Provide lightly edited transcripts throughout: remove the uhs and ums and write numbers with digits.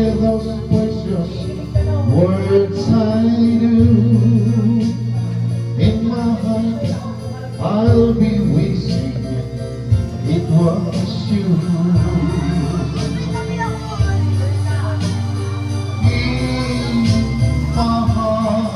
say those precious words I do. In my heart, I'll be wishing it was you. In my heart,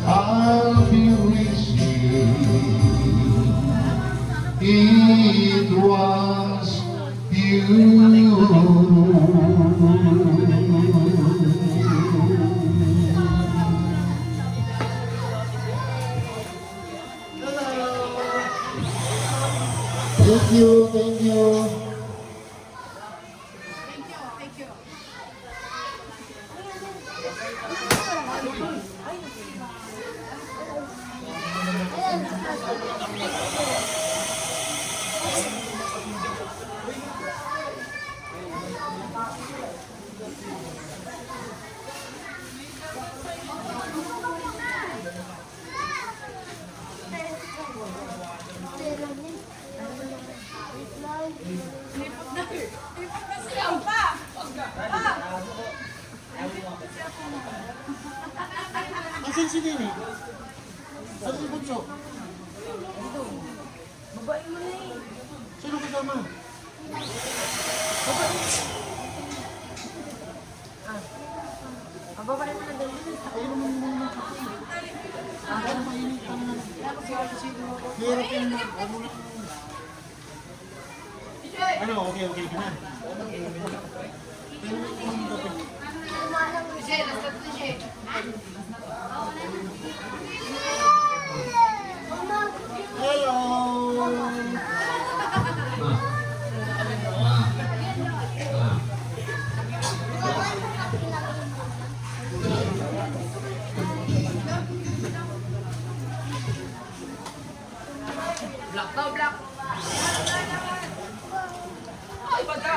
I'll be wishing it was you. Thank you, thank you. Asan si Nini? Asan si Bunso? Dito. Babae mo na eh. Sino kasama? Babae. Babae mo na dali. Ayun naman muna. Ano mainit ka na. Hirap yan na. Ano? Okay ka na. Hello. Black daw, black. Ay, baga.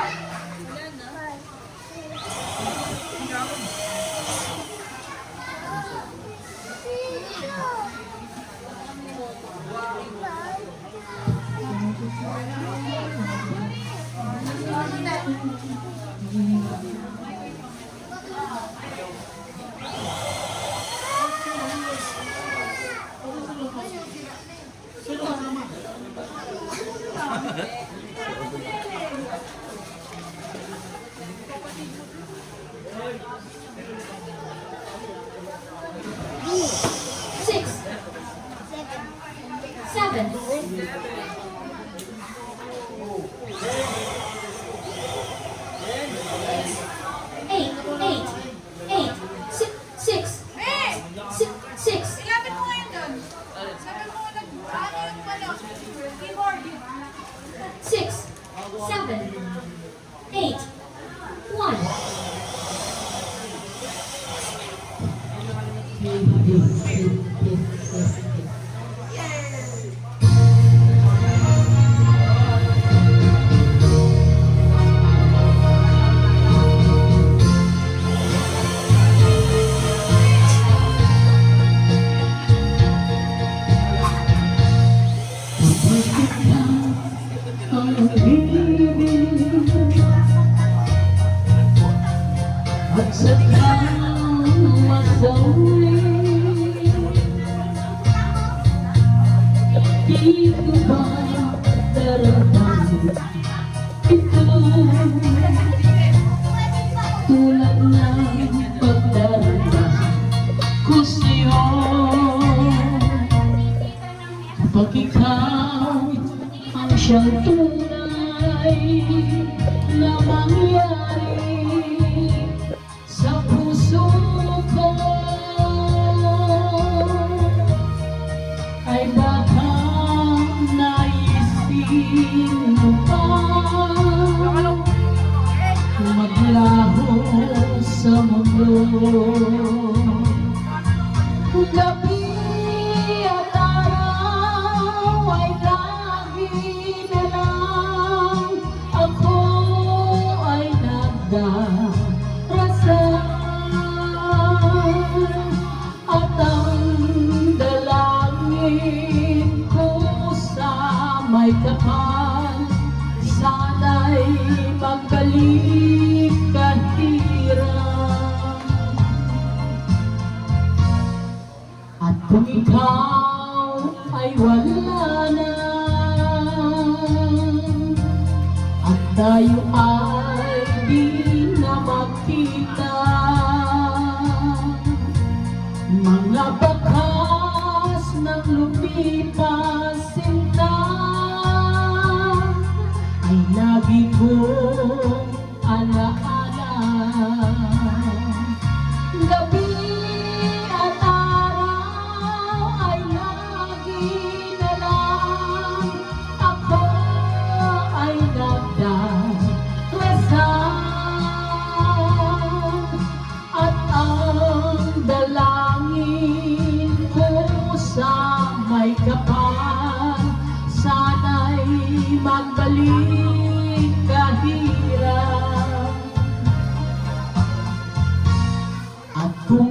Six, seven, eight, six. Ilapit mo ngayon doon. Sabi mo, ano yung keyboard yun. 6, 7, 8, 1. At saka masawi, di ko ba daramdamin ito? Tulad ng pagdarama ko sa'yo, kapag ikaw ang siyang tunay na mangyari sa puso ko, ay baka naisipin mo pa maglaho sa mundo. Gabi at araw ay lagi na lang ako ay nagdarasal, at ang dalangin ko sa may kapal, sana'y magaling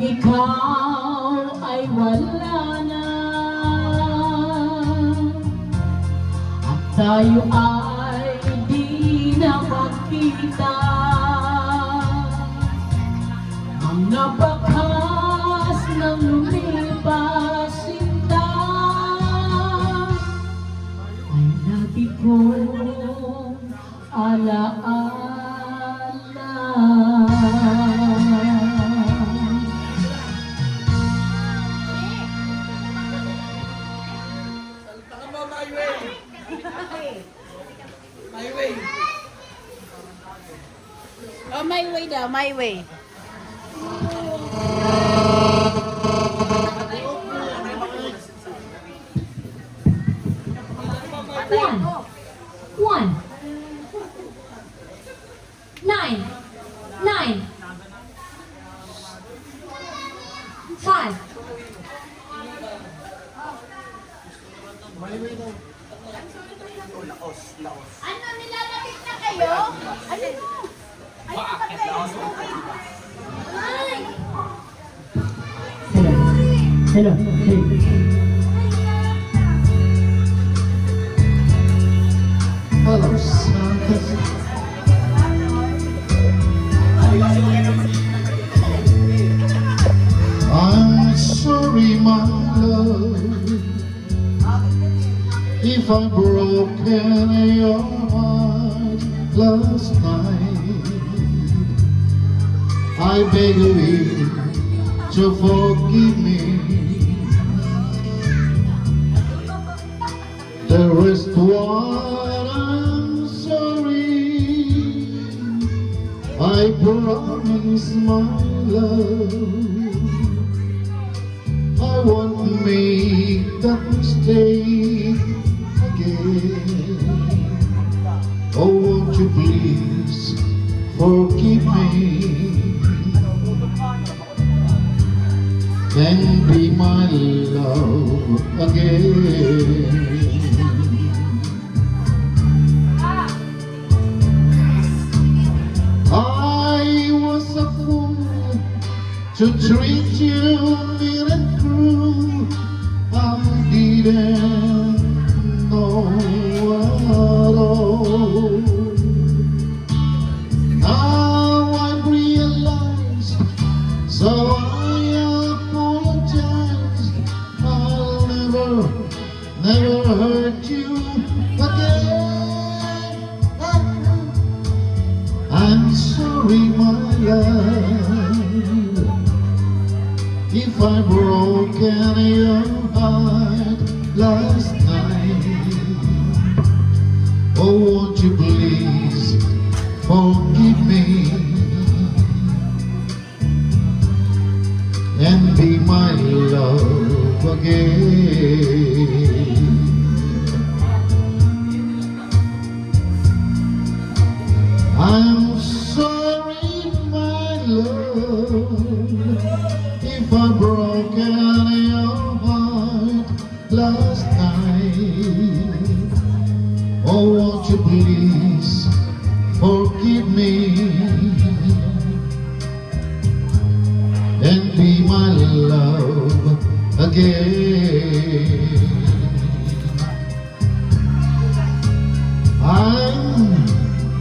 ikaw ay wala na at tayo ay di na magkita. Ang nabakas ng lumipas sinta ay lagi kong alaala. Saltakan mo, my way. My way. Oh, my way daw, my way. One. 9. 9. 5. My way daw. Ano, nilalapit na kayo? Ano? Ay, Ay! Hello. Hey. Hello, Santa. I'm sorry, my love, if I broken your heart last night. I beg of you to forgive me. The rest what I'm sorry. I promise, my love, I won't make that mistake again. Oh, won't you please forgive me and be my love again. I was a fool to treat you mean and cruel. I didn't know at all. Now I realize, so I apologize. I'll never hurt you again. I'm sorry, my love, if I broken your heart last night. Oh, won't you please forgive me and be my love again. I'm sorry, my love, if I broken your heart last night. Oh, won't you please forgive me and be my love again.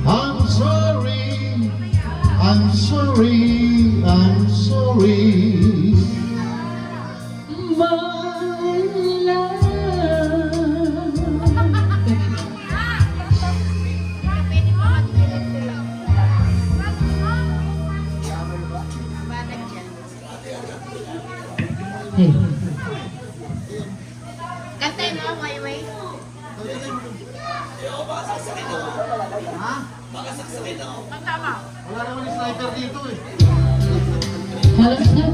I'm sorry, I'm sorry, I'm sorry. My love. Hey. Kantay mo, my way. Ha? Kanta mo. Wala naman yung sniper dito eh. Hello, sir.